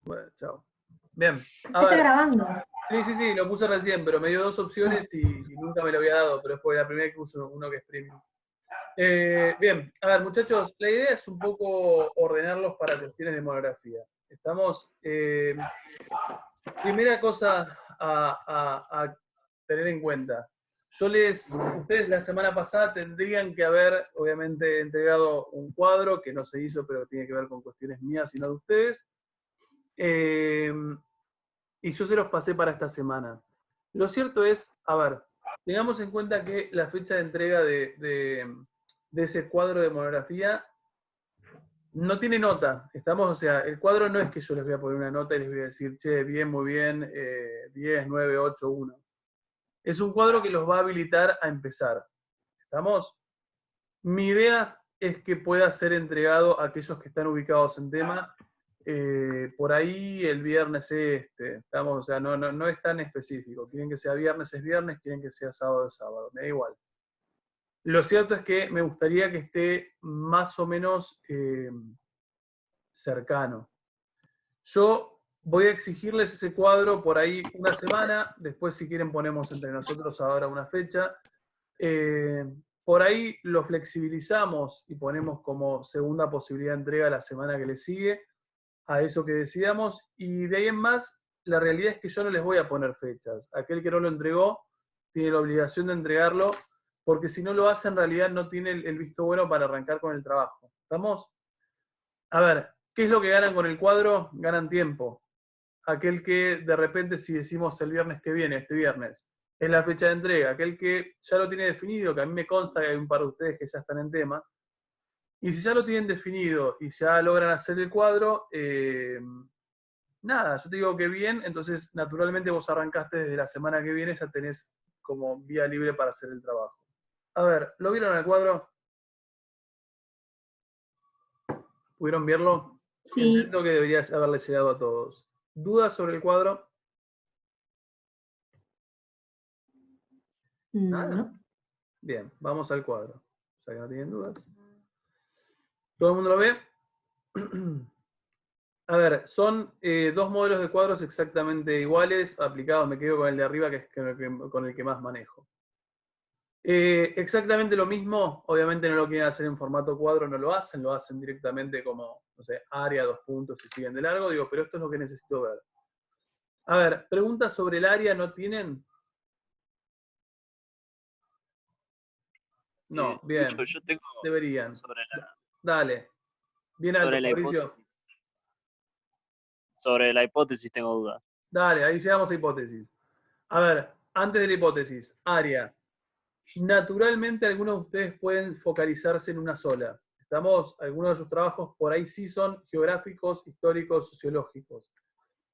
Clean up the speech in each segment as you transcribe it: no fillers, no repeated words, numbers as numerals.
Bueno, chao. Bien, a Está ver. grabando. Sí, lo puse recién, pero me dio dos opciones y nunca me lo había dado, pero es por la primera vez que uso uno que es premium. Bien, a ver, muchachos, la idea es un poco ordenarlos para cuestiones de monografía. Estamos. Primera cosa a tener en cuenta. Ustedes la semana pasada tendrían que haber, obviamente, entregado un cuadro que no se hizo, pero tiene que ver con cuestiones mías y no de ustedes. Eh, y yo se los pasé para esta semana. Lo cierto es, a ver, tengamos en cuenta que la fecha de entrega de ese cuadro de monografía no tiene nota. O sea, el cuadro no es que yo les voy a poner una nota y les voy a decir, che, bien, muy bien, 10, 9, 8, 1. Es un cuadro que los va a habilitar a empezar. ¿Estamos? Mi idea es que pueda ser entregado a aquellos que están ubicados en tema por ahí el viernes estamos, o sea, no es tan específico. Quieren que sea viernes es viernes, quieren que sea sábado es sábado, me da igual. Lo cierto es que me gustaría que esté más o menos cercano. Yo voy a exigirles ese cuadro por ahí una semana, después si quieren ponemos entre nosotros ahora una fecha. Por ahí lo flexibilizamos y ponemos como segunda posibilidad de entrega la semana que le sigue a eso que decidamos, y de ahí en más, la realidad es que yo no les voy a poner fechas. Aquel que no lo entregó tiene la obligación de entregarlo, porque si no lo hace, en realidad no tiene el visto bueno para arrancar con el trabajo. ¿Estamos? A ver, ¿qué es lo que ganan con el cuadro? Ganan tiempo. Aquel que de repente, si decimos el viernes que viene, este viernes, es la fecha de entrega, aquel que ya lo tiene definido, que a mí me consta que hay un par de ustedes que ya están en tema, y si ya lo tienen definido y ya logran hacer el cuadro, nada, yo te digo que bien, entonces naturalmente vos arrancaste desde la semana que viene, ya tenés como vía libre para hacer el trabajo. A ver, ¿lo vieron el cuadro? ¿Pudieron verlo? Sí. Entiendo que debería haberle llegado a todos. ¿Dudas sobre el cuadro? ¿Nada? No. Bien, vamos al cuadro. O sea que no tienen dudas. ¿Todo el mundo lo ve? A ver, son dos modelos de cuadros exactamente iguales, aplicados. Me quedo con el de arriba, que es con el que más manejo. Exactamente lo mismo, obviamente no lo quieren hacer en formato cuadro, no lo hacen directamente como, no sé, área, 2 puntos y siguen de largo, digo, pero esto es lo que necesito ver. A ver, preguntas sobre el área no tienen. No, bien, Lucho, yo tengo deberían. sobre Dale, bien alto, la Fabricio. hipótesis. Sobre la hipótesis tengo dudas. Dale, ahí llegamos a hipótesis. A ver, antes de la hipótesis, área. Naturalmente algunos de ustedes pueden focalizarse en una sola. Algunos de sus trabajos por ahí sí son geográficos, históricos, sociológicos.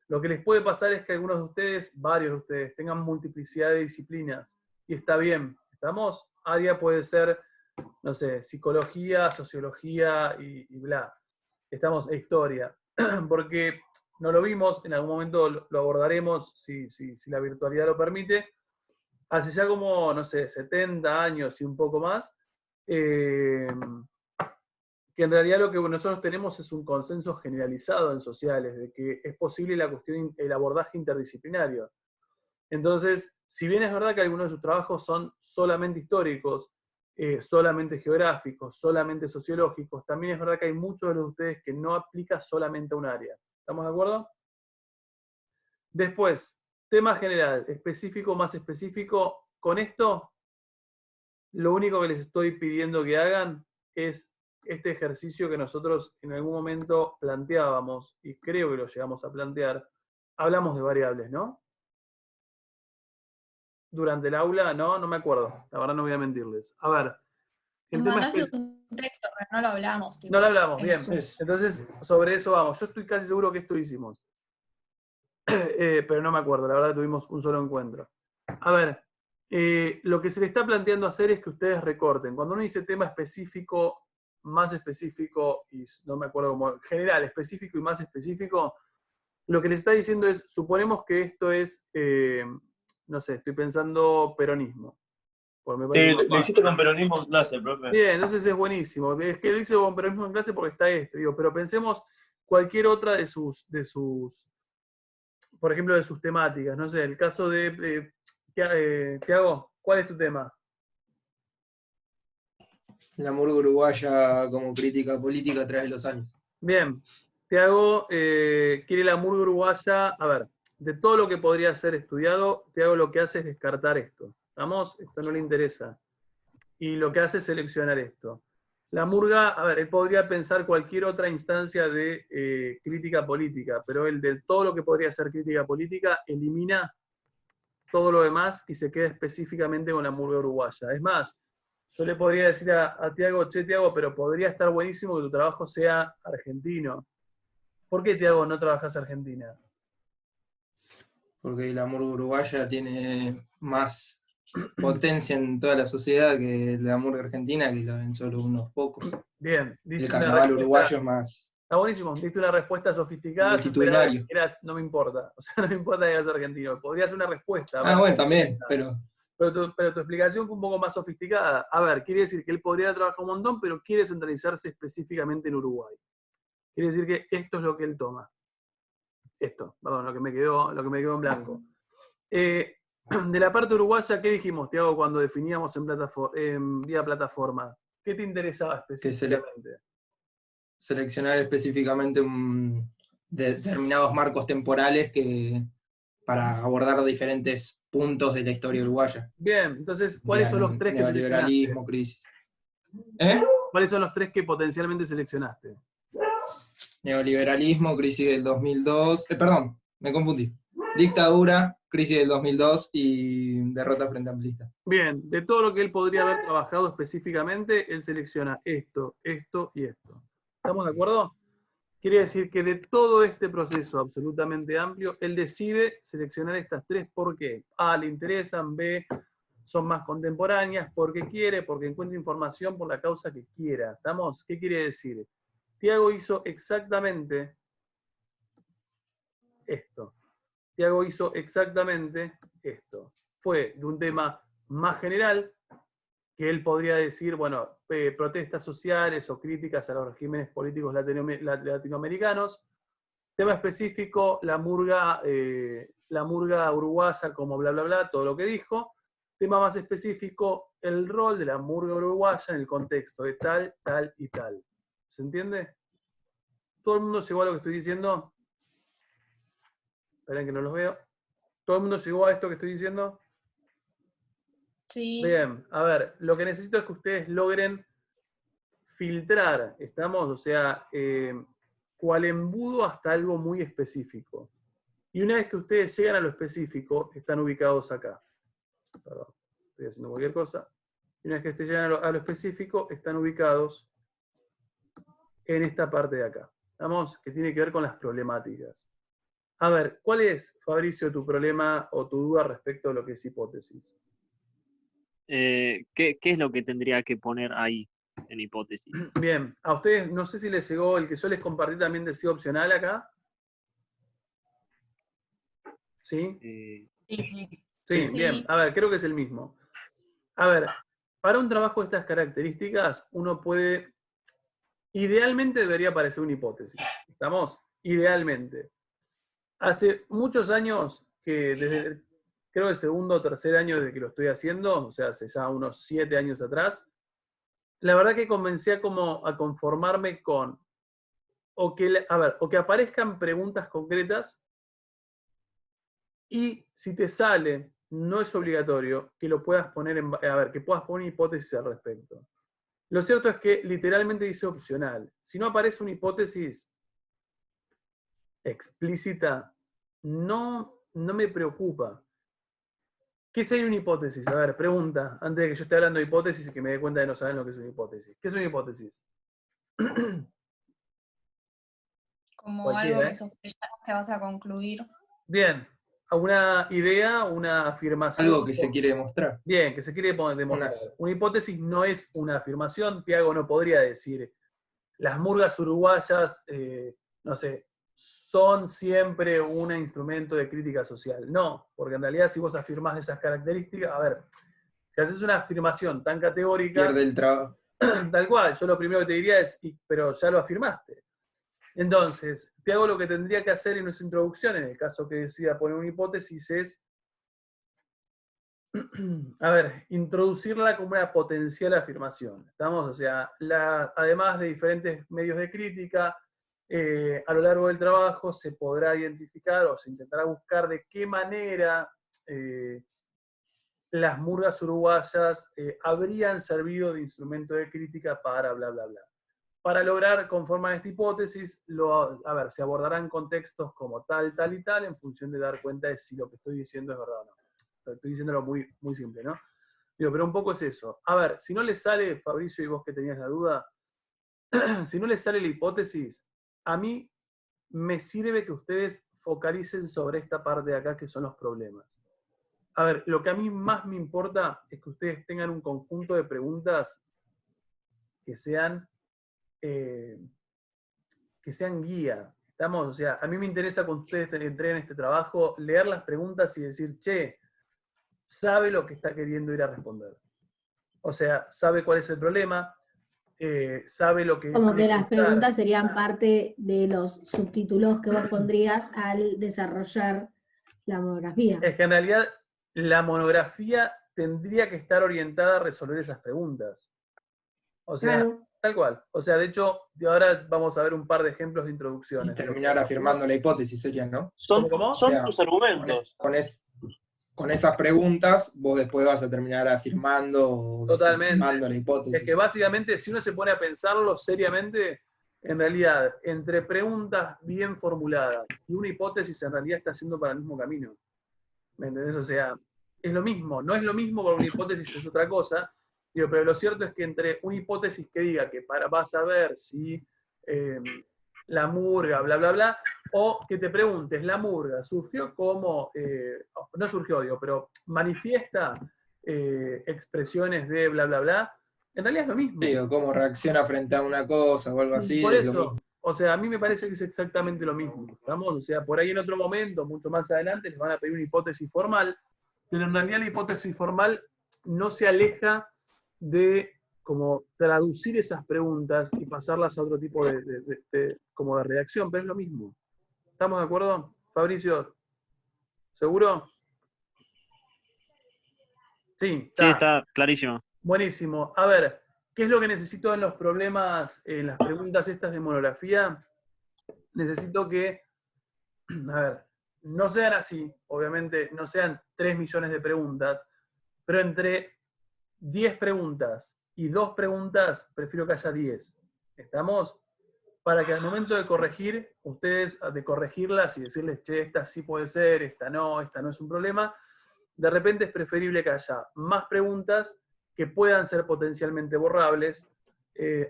Lo que les puede pasar es que algunos de ustedes, varios de ustedes, tengan multiplicidad de disciplinas. Y está bien. ¿Estamos? Área puede ser, no sé, psicología, sociología y bla. Estamos en historia. Porque no lo vimos, en algún momento lo abordaremos si la virtualidad lo permite. Hace ya como, no sé, 70 años y un poco más, que en realidad lo que nosotros tenemos es un consenso generalizado en sociales, de que es posible el abordaje interdisciplinario. Entonces, si bien es verdad que algunos de sus trabajos son solamente históricos, solamente geográficos, solamente sociológicos, también es verdad que hay muchos de los de ustedes que no aplica solamente a un área. ¿Estamos de acuerdo? Después, tema general, específico, más específico. Con esto, lo único que les estoy pidiendo que hagan es este ejercicio que nosotros en algún momento planteábamos, y creo que lo llegamos a plantear. Hablamos de variables, ¿no? Durante el aula, no me acuerdo. La verdad no voy a mentirles. A ver, el Nos tema es mandaste que un texto, pero no lo hablamos. no lo Tipo, hablamos, en bien. Zoom. Entonces, sobre eso vamos. Yo estoy casi seguro que esto hicimos. Pero no me acuerdo, la verdad tuvimos un solo encuentro. A ver, lo que se le está planteando hacer es que ustedes recorten. Cuando uno dice tema específico, más específico, y no me acuerdo cómo, general, específico y más específico, lo que les está diciendo es, suponemos que esto es, no sé, estoy pensando peronismo. Porque me parece Sí, más lo fácil. hiciste con peronismo en clase, profe. Bien, entonces es buenísimo. Es que lo hice con peronismo en clase porque está este. Digo, pero pensemos cualquier otra por ejemplo, de sus temáticas. No sé, el caso de Tiago, ¿cuál es tu tema? La murga uruguaya como crítica política a través de los años. Bien, Tiago quiere la murga uruguaya. A ver, de todo lo que podría ser estudiado, Tiago lo que hace es descartar esto. ¿Estamos? Esto no le interesa. Y lo que hace es seleccionar esto. La murga, a ver, él podría pensar cualquier otra instancia de crítica política, pero él de todo lo que podría ser crítica política elimina todo lo demás y se queda específicamente con la murga uruguaya. Es más, yo le podría decir a Tiago, che, Tiago, pero podría estar buenísimo que tu trabajo sea argentino. ¿Por qué, Tiago, no trabajas Argentina? Porque la murga uruguaya tiene más potencia en toda la sociedad que la murga argentina, que la ven solo unos pocos. Bien, El diste una carnaval respuesta. uruguayo es más Está buenísimo, diste una respuesta sofisticada. multitudinario. No me importa. O sea, no me importa que seas argentino. Podría ser una respuesta. Ah, bueno, también, pero Pero tu explicación fue un poco más sofisticada. A ver, quiere decir que él podría trabajar un montón, pero quiere centralizarse específicamente en Uruguay. Quiere decir que esto es lo que él toma. Esto, perdón, lo que me quedó en blanco. De la parte uruguaya, ¿qué dijimos, Tiago, cuando definíamos en vía plataforma? ¿Qué te interesaba específicamente? Seleccionar específicamente determinados marcos temporales para abordar diferentes puntos de la historia uruguaya. Bien, entonces, ¿cuáles son los tres que seleccionaste? Neoliberalismo, crisis. ¿Cuáles son los tres que potencialmente seleccionaste? Neoliberalismo, crisis del 2002, perdón, me confundí. Dictadura, crisis del 2002 y derrota frente amplista. Bien, de todo lo que él podría haber trabajado específicamente, él selecciona esto, esto y esto. ¿Estamos de acuerdo? Quiere decir que de todo este proceso absolutamente amplio, él decide seleccionar estas tres. ¿Por qué? A, le interesan, B, son más contemporáneas, porque quiere, porque encuentra información por la causa que quiera. ¿Estamos? ¿Qué quiere decir? Tiago hizo exactamente esto. Tiago hizo exactamente esto. Fue de un tema más general, que él podría decir, bueno, protestas sociales o críticas a los regímenes políticos latinoamericanos. Tema específico, la murga uruguaya, como bla, bla, bla, todo lo que dijo. Tema más específico, el rol de la murga uruguaya en el contexto de tal, tal y tal. ¿Se entiende? ¿Todo el mundo llegó a lo que estoy diciendo? Esperen que no los veo. ¿Todo el mundo llegó a esto que estoy diciendo? Sí. Bien, a ver, lo que necesito es que ustedes logren filtrar, ¿estamos? O sea, cual embudo hasta algo muy específico. Y una vez que ustedes llegan a lo específico, están ubicados acá. Perdón, estoy haciendo cualquier cosa. Y una vez que ustedes llegan a lo específico, están ubicados en esta parte de acá. ¿Estamos? Que tiene que ver con las problemáticas. A ver, ¿cuál es, Fabricio, tu problema o tu duda respecto a lo que es hipótesis? ¿Qué es lo que tendría que poner ahí en hipótesis? Bien, a ustedes no sé si les llegó el que yo les compartí también decía opcional acá. ¿Sí? Sí, bien. A ver, creo que es el mismo. A ver, para un trabajo de estas características, uno puede... Idealmente debería aparecer una hipótesis. ¿Estamos? Idealmente. Hace muchos años, que desde, creo el segundo o tercer año desde que lo estoy haciendo, o sea, hace ya unos 7 años atrás, la verdad que comencé a conformarme con, o que aparezcan preguntas concretas, y si te sale, no es obligatorio que lo puedas poner que puedas poner hipótesis al respecto. Lo cierto es que literalmente dice opcional. Si no aparece una hipótesis explícita, no me preocupa. ¿Qué sería una hipótesis? A ver, pregunta, antes de que yo esté hablando de hipótesis y que me dé cuenta de no saber lo que es una hipótesis. ¿Qué es una hipótesis? Como Cualquiera, algo que sospechamos que vas a concluir. Bien, una idea, una afirmación. Algo que se quiere demostrar. Bien, que se quiere demostrar. Una hipótesis no es una afirmación. Tiago no podría decir, las murgas uruguayas, no sé, son siempre un instrumento de crítica social. No, porque en realidad si vos afirmás esas características, a ver, si haces una afirmación tan categórica, Pierde el trabajo. tal cual, yo lo primero que te diría es, pero ya lo afirmaste. Entonces, te hago lo que tendría que hacer en nuestra introducción, en el caso que decida poner una hipótesis, es, a ver, introducirla como una potencial afirmación. ¿Estamos? O sea, además de diferentes medios de crítica, a lo largo del trabajo se podrá identificar o se intentará buscar de qué manera las murgas uruguayas habrían servido de instrumento de crítica para bla, bla, bla. Para lograr conformar esta hipótesis, a ver, se abordarán contextos como tal, tal y tal, en función de dar cuenta de si lo que estoy diciendo es verdad o no. Estoy diciéndolo muy, muy simple, ¿no? Digo, pero un poco es eso. A ver, si no les sale, Fabricio, y vos que tenías la duda, si no les sale la hipótesis, a mí me sirve que ustedes focalicen sobre esta parte de acá, que son los problemas. A ver, lo que a mí más me importa es que ustedes tengan un conjunto de preguntas que sean guía. ¿Estamos? O sea, a mí me interesa cuando ustedes entreguen este trabajo, leer las preguntas y decir, che, sabe lo que está queriendo ir a responder. O sea, sabe cuál es el problema, sabe lo que... Como que las buscar. preguntas serían parte de los subtítulos que vos pondrías al desarrollar la monografía. Es que en realidad la monografía tendría que estar orientada a resolver esas preguntas. O sea, Claro. tal cual. O sea, de hecho, ahora vamos a ver un par de ejemplos de Y introducciones. terminar afirmando la hipótesis sería, ¿no? ¿Cómo? O Son sea, tus argumentos. Con esas preguntas, vos después vas a terminar afirmando o Totalmente. desestimando la hipótesis. Es que básicamente, si uno se pone a pensarlo seriamente, en realidad, entre preguntas bien formuladas y una hipótesis, en realidad está haciendo para el mismo camino. ¿Me entendés? O sea, es lo mismo. No es lo mismo porque una hipótesis es otra cosa, digo, pero lo cierto es que entre una hipótesis que diga que vas a ver si la murga, bla, bla, bla, o que te preguntes, la murga surgió como, no surgió, digo, pero manifiesta expresiones de bla, bla, bla, en realidad es lo mismo. Sí, o cómo reacciona frente a una cosa o algo así, Por es lo eso, mismo. o sea, a mí me parece que es exactamente lo mismo. ¿Estamos? O sea, por ahí en otro momento, mucho más adelante, les van a pedir una hipótesis formal, pero en realidad la hipótesis formal no se aleja de como traducir esas preguntas y pasarlas a otro tipo como de redacción, pero es lo mismo. ¿Estamos de acuerdo? Fabricio, ¿seguro? Sí, Sí, está clarísimo. Buenísimo. A ver, ¿qué es lo que necesito en los problemas, en las preguntas estas de monografía? Necesito que, a ver, no sean así, obviamente, no sean 3 millones de preguntas, pero entre 10 preguntas y 2 preguntas, prefiero que haya 10. ¿Estamos? Para que al momento de corregir, ustedes, de corregirlas y decirles, che, esta sí puede ser, esta no es un problema, de repente es preferible que haya más preguntas que puedan ser potencialmente borrables,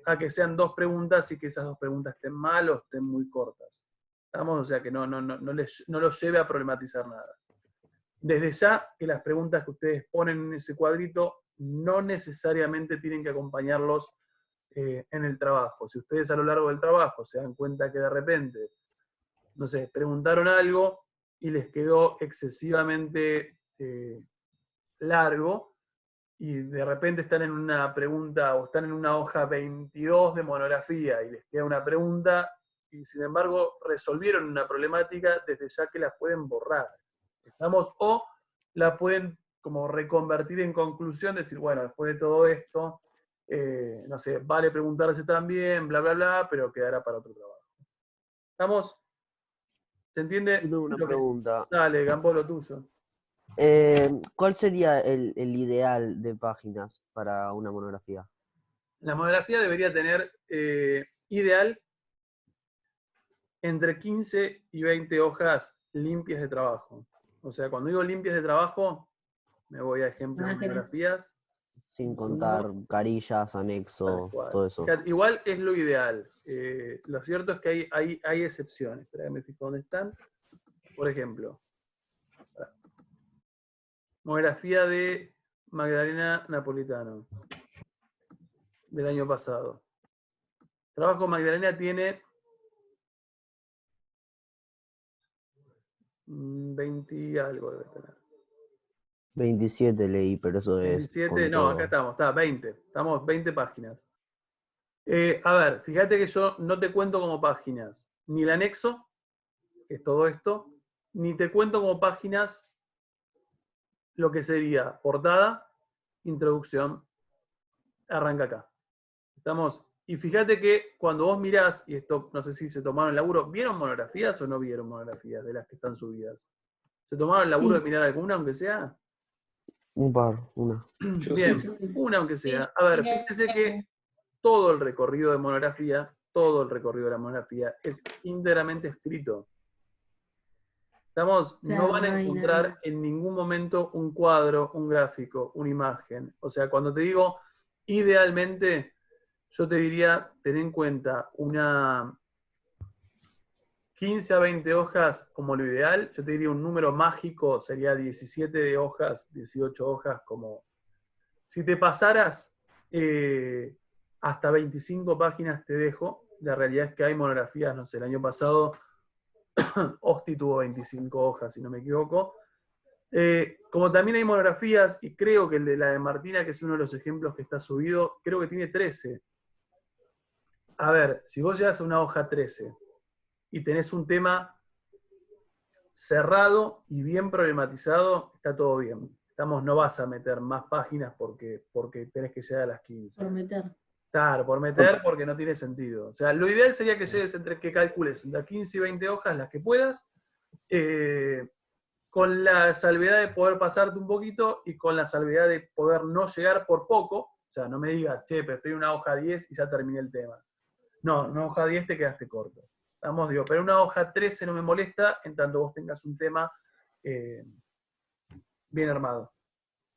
a que sean 2 preguntas y que esas 2 preguntas estén mal o estén muy cortas. ¿Estamos? O sea, que no los lleve a problematizar nada. Desde ya que las preguntas que ustedes ponen en ese cuadrito no necesariamente tienen que acompañarlos en el trabajo. Si ustedes a lo largo del trabajo se dan cuenta que de repente, no sé, preguntaron algo y les quedó excesivamente largo, y de repente están en una pregunta o están en una hoja 22 de monografía y les queda una pregunta y sin embargo resolvieron una problemática, desde ya que la pueden borrar. ¿Estamos? O la pueden como reconvertir en conclusión, decir, bueno, después de todo esto, no sé, vale preguntarse también, bla, bla, bla, pero quedará para otro trabajo. ¿Estamos? ¿Se entiende? Tengo una pregunta. Dale, Gambo, lo tuyo. ¿Cuál sería el ideal de páginas para una monografía? La monografía debería tener ideal entre 15 y 20 hojas limpias de trabajo. O sea, cuando digo limpias de trabajo, me voy a ejemplos de monografías. Sin contar carillas, anexos, todo eso. Igual es lo ideal. Lo cierto es que hay excepciones. Espera que me fijo dónde están. Por ejemplo, monografía de Magdalena Napolitano, del año pasado. Trabajo Magdalena tiene 20 y algo debe tener. 27 leí, pero eso 27, es. Con no, todo. acá estamos, está 20. Estamos 20 páginas. A ver, fíjate que yo no te cuento como páginas. ni el anexo, que es todo esto, ni te cuento como páginas lo que sería portada, introducción, arranca acá. ¿Estamos? Y fíjate que cuando vos mirás, y esto no sé si se tomaron el laburo, ¿vieron monografías o no vieron monografías de las que están subidas? ¿Se tomaron el laburo Sí. de mirar alguna, aunque sea? Un par, una. Yo Bien, sí. una aunque Sí, sea. A ver, miré fíjense que todo el recorrido de monografía, todo el recorrido de la monografía es íntegramente escrito. ¿Estamos? No Claro, van a no hay encontrar nada. en ningún momento un cuadro, un gráfico, una imagen. O sea, cuando te digo idealmente, yo te diría, ten en cuenta una 15 a 20 hojas como lo ideal. Yo te diría un número mágico, sería 17 de hojas, 18 hojas, como si te pasaras hasta 25 páginas te dejo. La realidad es que hay monografías, no sé, el año pasado Osti tuvo 25 hojas, si no me equivoco. Como también hay monografías, y creo que el de la de Martina, que es uno de los ejemplos que está subido, creo que tiene 13. A ver, si vos llegas a una hoja 13 y tenés un tema cerrado y bien problematizado, está todo bien. No vas a meter más páginas porque tenés que llegar a las 15. Por meter. Claro, por meter, porque no tiene sentido. O sea, lo ideal sería que llegues que calcules entre 15 y 20 hojas, las que puedas, con la salvedad de poder pasarte un poquito y con la salvedad de poder no llegar por poco. O sea, no me digas, che, pero estoy en una hoja 10 y ya terminé el tema. No, una hoja 10 te quedaste corto. Estamos, digo, pero una hoja 13 no me molesta en tanto vos tengas un tema bien armado.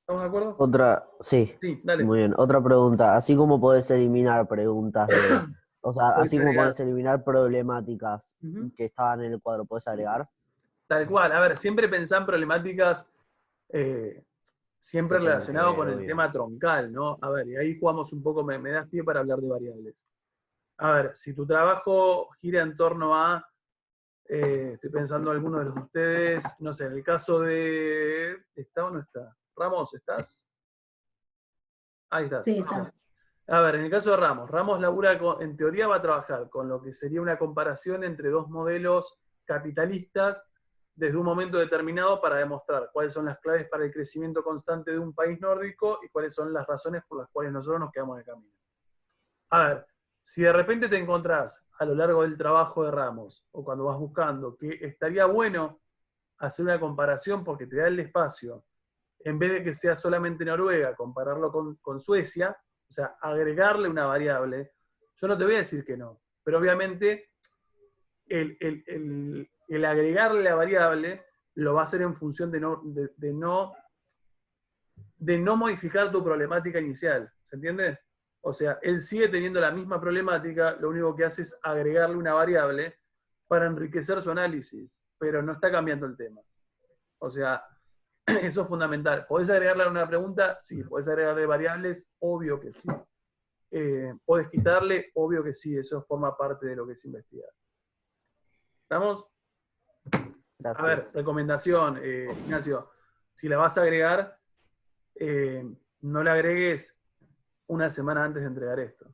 ¿Estamos de acuerdo? Otra, sí, Sí, dale. muy bien. Otra pregunta. Así como podés eliminar preguntas de, o sea, Podés así como agregar. podés eliminar problemáticas Ujú. que estaban en el cuadro, ¿podés agregar? Tal cual. A ver, siempre pensá en problemáticas siempre Que tengan que relacionado ver, con el obvio. tema troncal, ¿no? A ver, y ahí jugamos un poco, me das pie para hablar de variables. A ver, si tu trabajo gira en torno a, estoy pensando en alguno de los de ustedes, no sé, en el caso de, ¿está o no está? Ramos, ¿estás? Ahí estás. Sí, Vamos. está. A ver, en el caso de Ramos labura, en teoría va a trabajar con lo que sería una comparación entre dos modelos capitalistas desde un momento determinado para demostrar cuáles son las claves para el crecimiento constante de un país nórdico y cuáles son las razones por las cuales nosotros nos quedamos en el camino. A ver, si de repente te encontrás a lo largo del trabajo de Ramos o cuando vas buscando que estaría bueno hacer una comparación porque te da el espacio, en vez de que sea solamente Noruega, compararlo con Suecia, o sea, agregarle una variable, yo no te voy a decir que no, pero obviamente el agregarle la variable lo va a hacer en función de no modificar tu problemática inicial, ¿se entiende? O sea, él sigue teniendo la misma problemática, lo único que hace es agregarle una variable para enriquecer su análisis, pero no está cambiando el tema. O sea, eso es fundamental. ¿Podés agregarle una pregunta? Sí. ¿Podés agregarle variables? Obvio que sí. ¿Podés quitarle? Obvio que sí. Eso forma parte de lo que es investigar. ¿Estamos? Gracias. A ver, recomendación, Ignacio. Si la vas a agregar, no la agregues una semana antes de entregar esto.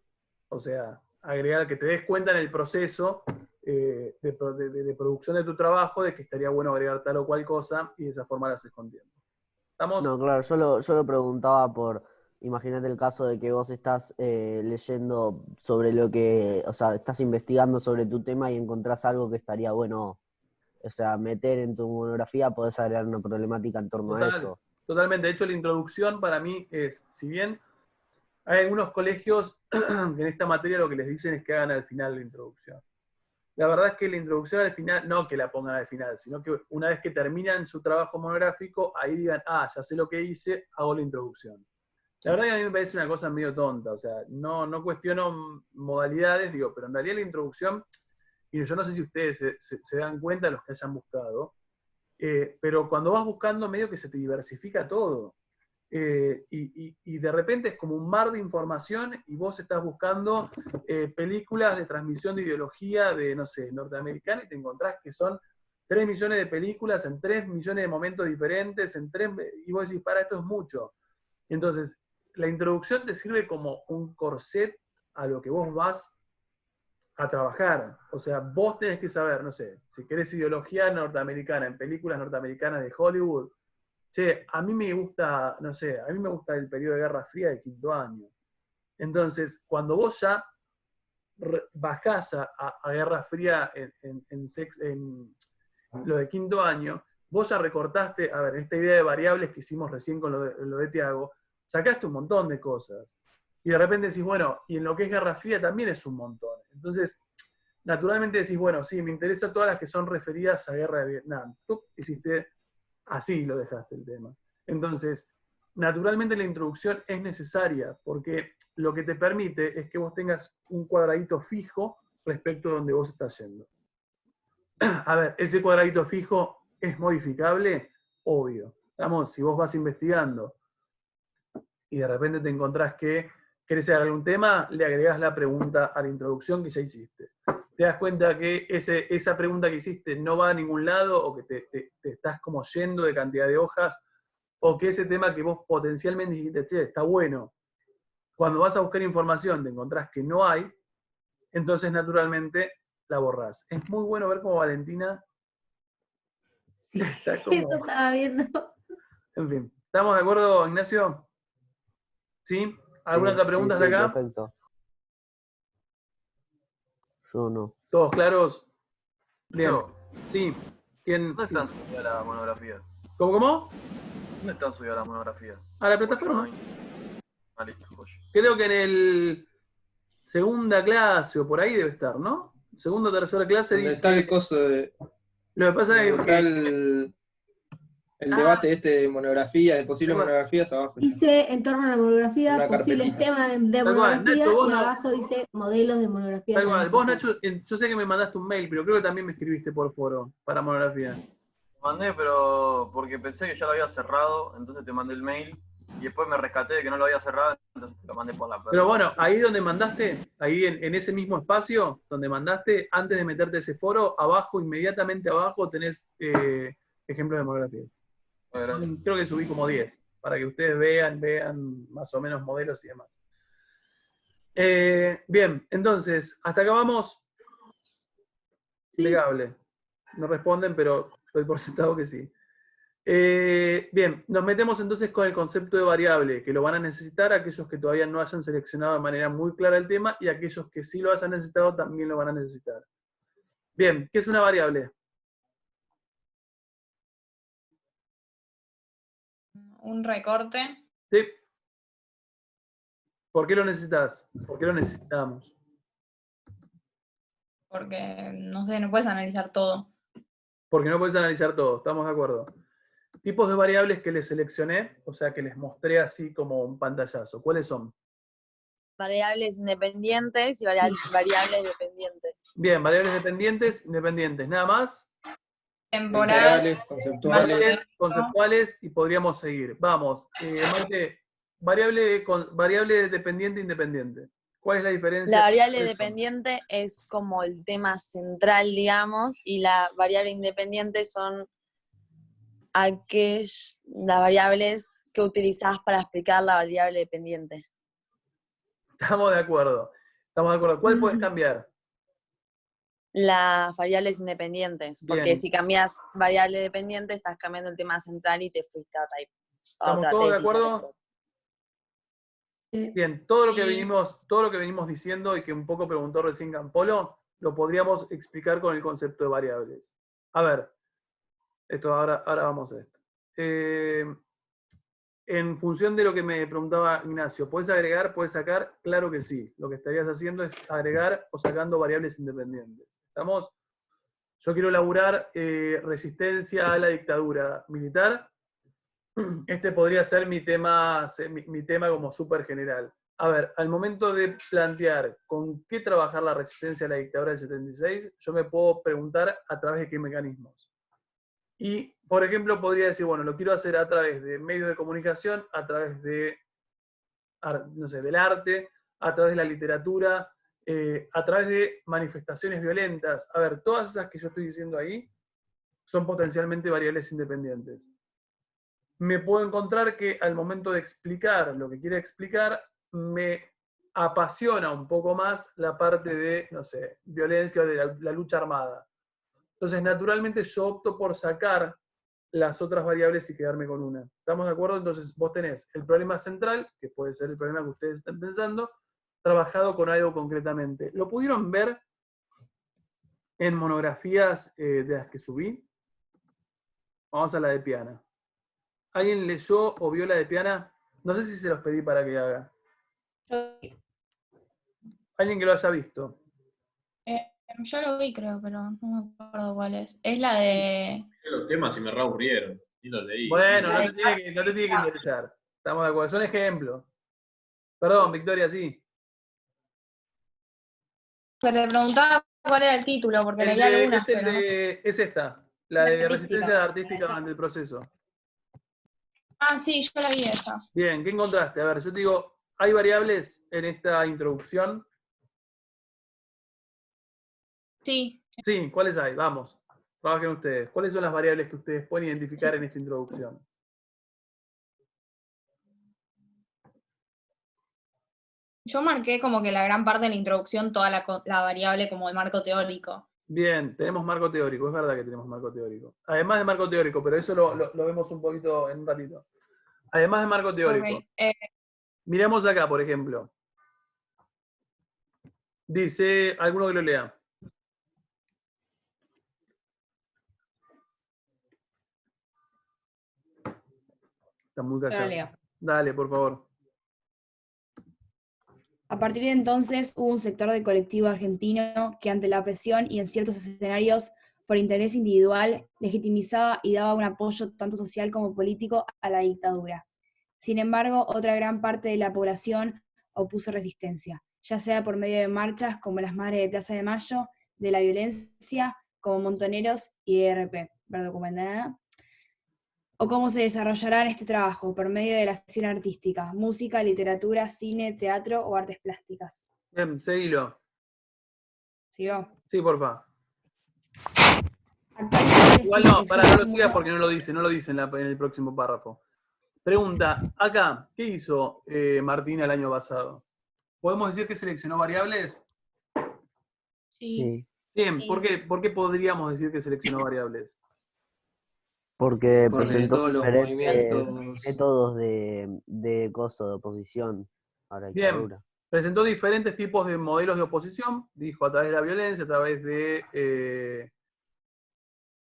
O sea, agregar que te des cuenta en el proceso de producción de tu trabajo de que estaría bueno agregar tal o cual cosa y de esa forma la haces con tiempo. ¿Estamos? No, claro, yo lo preguntaba por, imagínate el caso de que vos estás leyendo sobre lo que, o sea, estás investigando sobre tu tema y encontrás algo que estaría bueno, o sea, meter en tu monografía, podés agregar una problemática en torno a eso. Totalmente. De hecho, la introducción para mí es, si bien hay algunos colegios que en esta materia lo que les dicen es que hagan al final la introducción. La verdad es que la introducción al final, no que la pongan al final, sino que una vez que terminan su trabajo monográfico, ahí digan, ya sé lo que hice, hago la introducción. La verdad que a mí me parece una cosa medio tonta, o sea, no cuestiono modalidades, digo, pero en realidad la introducción, y yo no sé si ustedes se dan cuenta, los que hayan buscado, pero cuando vas buscando medio que se te diversifica todo. Y de repente es como un mar de información y vos estás buscando películas de transmisión de ideología de, no sé, norteamericana y te encontrás que son 3 millones de películas en 3 millones de momentos diferentes, y vos decís, esto es mucho. Entonces, la introducción te sirve como un corset a lo que vos vas a trabajar. O sea, vos tenés que saber, no sé, si querés ideología norteamericana en películas norteamericanas de Hollywood, che, a mí me gusta, no sé, a mí me gusta el periodo de Guerra Fría de quinto año. Entonces, cuando vos ya bajás a Guerra Fría en lo de quinto año, vos ya recortaste, a ver, esta idea de variables que hicimos recién con lo de Tiago, sacaste un montón de cosas. Y de repente decís, bueno, y en lo que es Guerra Fría también es un montón. Entonces, naturalmente decís, bueno, sí, me interesan todas las que son referidas a Guerra de Vietnam. Tú hiciste así, lo dejaste el tema. Entonces, naturalmente la introducción es necesaria, porque lo que te permite es que vos tengas un cuadradito fijo respecto a donde vos estás yendo. A ver, ese cuadradito fijo es modificable, obvio. Vamos, si vos vas investigando y de repente te encontrás que querés saber algún tema, le agregás la pregunta a la introducción que ya hiciste. Te das cuenta que esa pregunta que hiciste no va a ningún lado, o que te estás como yendo de cantidad de hojas, o que ese tema que vos potencialmente dijiste, che, está bueno. Cuando vas a buscar información te encontrás que no hay, entonces naturalmente la borrás. Es muy bueno ver cómo Valentina está Esto como... estaba viendo. En fin, ¿estamos de acuerdo, Ignacio? ¿Sí? ¿Alguna Sí, otra pregunta sí, hasta acá? perfecto. Yo no. ¿Todos claros? Bien. Yo, Sí. ¿Quién? ¿dónde Sí. están subidas las monografías? ¿Cómo? ¿Dónde están subidas las monografías? A la plataforma. Ah, listo, joya. Creo que en el segunda clase o por ahí debe estar, ¿no? Segunda o tercera clase Donde dice... está el coso de. Lo que pasa Donde es está que... el debate de monografías, de posibles Tal cual. monografías abajo. Dice en torno a la monografía, Una posibles carpetita. temas de Tal cual. monografía, Nacho, vos y no- abajo dice modelos de monografía. Tal cual. Vos, Nacho, yo sé que me mandaste un mail, pero creo que también me escribiste por foro para monografía. Mandé, pero porque pensé que ya lo había cerrado, entonces te mandé el mail y después me rescaté de que no lo había cerrado, entonces te lo mandé por la Pero bueno, ahí donde mandaste, ahí en ese mismo espacio donde mandaste, antes de meterte a ese foro, abajo, inmediatamente abajo, tenés ejemplos de monografía. Creo que subí como 10, para que ustedes vean más o menos modelos y demás. Bien, entonces, hasta acá vamos. Sí. Legable. No responden, pero doy por sentado que sí. Bien, nos metemos entonces con el concepto de variable, que lo van a necesitar aquellos que todavía no hayan seleccionado de manera muy clara el tema, y aquellos que sí lo hayan necesitado también lo van a necesitar. Bien, ¿qué es una variable? Un recorte. ¿Sí? ¿Por qué lo necesitas? ¿Por qué lo necesitamos? Porque, no sé, no puedes analizar todo. Porque no puedes analizar todo, estamos de acuerdo. Tipos de variables que les seleccioné, o sea, que les mostré así como un pantallazo. ¿Cuáles son? Variables independientes y variables dependientes. Bien, variables dependientes, independientes. Nada más. Temporal. Temporales, conceptuales. Conceptuales, y podríamos seguir. Vamos, Maite, variable dependiente, independiente. ¿Cuál es la diferencia? La variable ¿Cuáles son? dependiente es como el tema central, digamos, y la variable independiente son las variables que utilizás para explicar la variable dependiente. Estamos de acuerdo. Estamos de acuerdo. ¿Cuál puedes cambiar? Las variables independientes, porque Bien. si cambias variable dependiente estás cambiando el tema central y te fuiste a ¿Estamos otra todos de tesis. acuerdo? Bien, todo lo que venimos diciendo y que un poco preguntó recién Campolo, lo podríamos explicar con el concepto de variables. A ver, ahora vamos a esto. En función de lo que me preguntaba Ignacio, ¿puedes agregar, puedes sacar? Claro que sí. Lo que estarías haciendo es agregar o sacando variables independientes. ¿Estamos? Yo quiero elaborar resistencia a la dictadura militar. Este podría ser mi tema como súper general. A ver, al momento de plantear con qué trabajar la resistencia a la dictadura del 76, yo me puedo preguntar a través de qué mecanismos. Y, por ejemplo, podría decir, bueno, lo quiero hacer a través de medios de comunicación, a través de, no sé, del arte, a través de la literatura, a través de manifestaciones violentas. A ver, todas esas que yo estoy diciendo ahí son potencialmente variables independientes. Me puedo encontrar que al momento de explicar lo que quiero explicar, me apasiona un poco más la parte de, no sé, violencia o de la lucha armada. Entonces, naturalmente yo opto por sacar las otras variables y quedarme con una. ¿Estamos de acuerdo? Entonces, vos tenés el problema central, que puede ser el problema que ustedes están pensando, trabajado con algo concretamente. ¿Lo pudieron ver en monografías de las que subí? Vamos a la de Piana. ¿Alguien leyó o vio la de Piana? No sé si se los pedí para que haga. Alguien que lo haya visto. Yo lo vi, creo, pero no me acuerdo cuál es. Es la de... Los temas y me reaburrieron. Y los leí. Bueno, no te tiene que interesar. Estamos de acuerdo. Son ejemplos. Perdón, Victoria, sí. Que te preguntaba cuál era el título, porque leí algunas, pero no. Es esta, la de Artística. resistencia artística durante el proceso. Ah, sí, yo la vi esa. Bien, ¿qué encontraste? A ver, yo te digo, ¿hay variables en esta introducción? Sí. Sí, ¿cuáles hay? Vamos, trabajen ustedes. ¿Cuáles son las variables que ustedes pueden identificar en esta introducción? Yo marqué como que la gran parte de la introducción, toda la variable como de marco teórico. Bien, tenemos marco teórico, es verdad que tenemos marco teórico. Además de marco teórico, pero eso lo vemos un poquito en un ratito. Además de marco teórico. Ok, Miramos acá, por ejemplo. Dice, alguno que lo lea. Está muy Yo callado. la leo. Dale, por favor. A partir de entonces hubo un sector del colectivo argentino que ante la presión y en ciertos escenarios por interés individual legitimizaba y daba un apoyo tanto social como político a la dictadura. Sin embargo, otra gran parte de la población opuso resistencia, ya sea por medio de marchas como las Madres de Plaza de Mayo, de la violencia como Montoneros y ERP, ver documentada, o cómo se desarrollará en este trabajo por medio de la acción artística, música, literatura, cine, teatro o artes plásticas. Bien, seguilo. ¿Sigo? Sí, porfa. Actualmente Igual sí, no, para no existe lo sigas mucho- porque no lo dice en el próximo párrafo. Pregunta, acá, ¿qué hizo Martina el año pasado? ¿Podemos decir que seleccionó variables? sí. Bien, Sí. ¿por qué podríamos decir que seleccionó variables? Porque Porque presentó todos los diferentes movimientos. métodos de coso, de oposición a la Bien, dictadura. presentó diferentes tipos de modelos de oposición, dijo a través de la violencia, a través de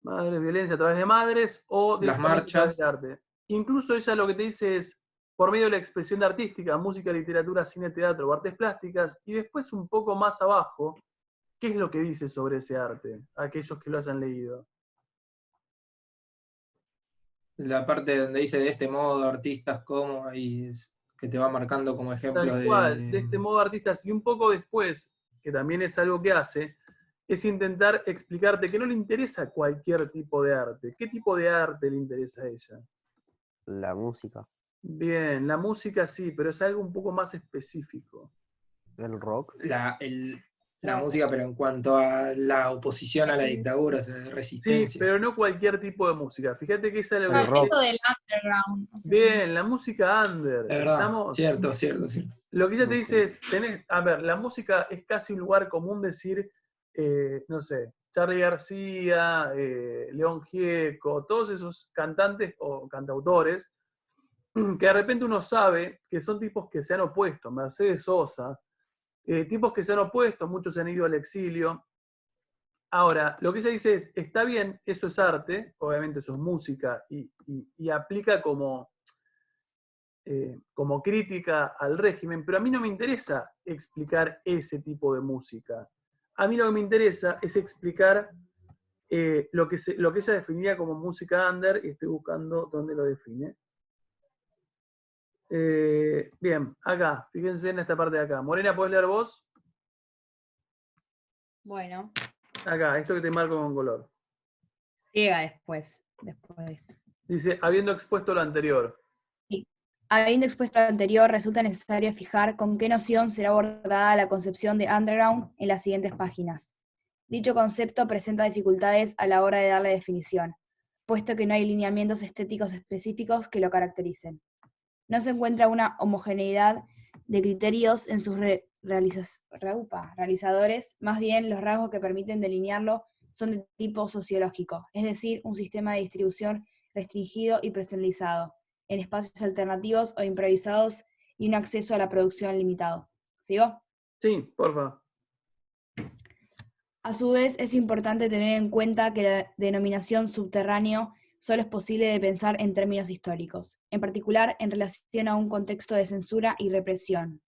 violencia a través de madres o Las directamente a través marchas. de arte. Incluso ella lo que te dice es por medio de la expresión artística, música, literatura, cine, teatro o artes plásticas, y después un poco más abajo, ¿qué es lo que dice sobre ese arte? Aquellos que lo hayan leído. La parte donde dice de este modo, artistas como, ahí es que te va marcando como ejemplos Tal cual, de este modo artistas, y un poco después, que también es algo que hace, es intentar explicarte que no le interesa cualquier tipo de arte. ¿Qué tipo de arte le interesa a ella? La música, Bien, la música sí, pero es algo un poco más específico. el rock. la música, pero en cuanto a la oposición a la dictadura, o sea, de Sí, resistencia. pero no cualquier tipo de música. Fíjate que esa es lo No, que... esto del underground. o sea, Bien, la música under. Es verdad, Estamos... cierto. Lo que ella te Ok. dice es, a ver, la música es casi un lugar común decir, no sé, Charly García, León Gieco, todos esos cantantes o cantautores, que de repente uno sabe que son tipos que se han opuesto, Mercedes Sosa, tipos que se han opuesto, muchos se han ido al exilio. Ahora, lo que ella dice es, está bien, eso es arte, obviamente eso es música, y aplica como crítica al régimen, pero a mí no me interesa explicar ese tipo de música. A mí lo que me interesa es explicar lo que ella definiría como música under, y estoy buscando dónde lo define. Bien, acá, fíjense en esta parte de acá. Morena, ¿podés leer vos? Bueno, Acá, esto que te marco con color. ciega después de esto. Dice, habiendo expuesto lo anterior. Habiendo expuesto lo anterior, resulta necesario fijar con qué noción será abordada la concepción de underground en las siguientes páginas. Dicho concepto presenta dificultades a la hora de darle definición, puesto que no hay lineamientos estéticos específicos que lo caractericen. No se encuentra una homogeneidad de criterios en sus realizadores, más bien los rasgos que permiten delinearlo son de tipo sociológico, es decir, un sistema de distribución restringido y personalizado, en espacios alternativos o improvisados y un acceso a la producción limitado. ¿Sigo? Sí, porfa. A su vez, es importante tener en cuenta que la denominación subterráneo solo es posible de pensar en términos históricos, en particular en relación a un contexto de censura y represión.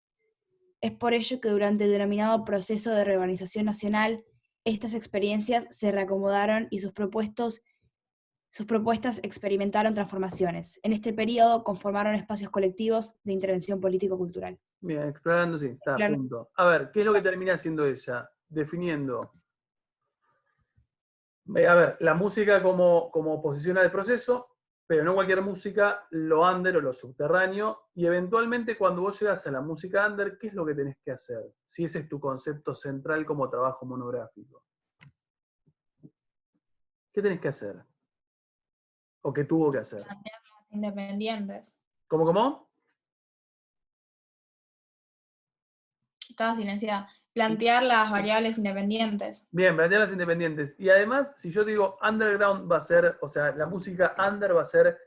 Es por ello que durante el denominado proceso de reorganización nacional, estas experiencias se reacomodaron y sus propuestas experimentaron transformaciones. En este periodo conformaron espacios colectivos de intervención político-cultural. Bien, explorando, sí, está, Claro. punto. A ver, ¿qué es lo que termina haciendo ella? Definiendo. A ver, la música como oposición al proceso, pero no cualquier música, lo under o lo subterráneo, y eventualmente cuando vos llegas a la música under, ¿qué es lo que tenés que hacer? Si ese es tu concepto central como trabajo monográfico. ¿Qué tenés que hacer? ¿O qué tuvo que hacer? Independientes. ¿Cómo? Estaba silenciada. Plantear las variables independientes. Bien, plantear las independientes. Y además, si yo digo underground va a ser, o sea, la música under va a ser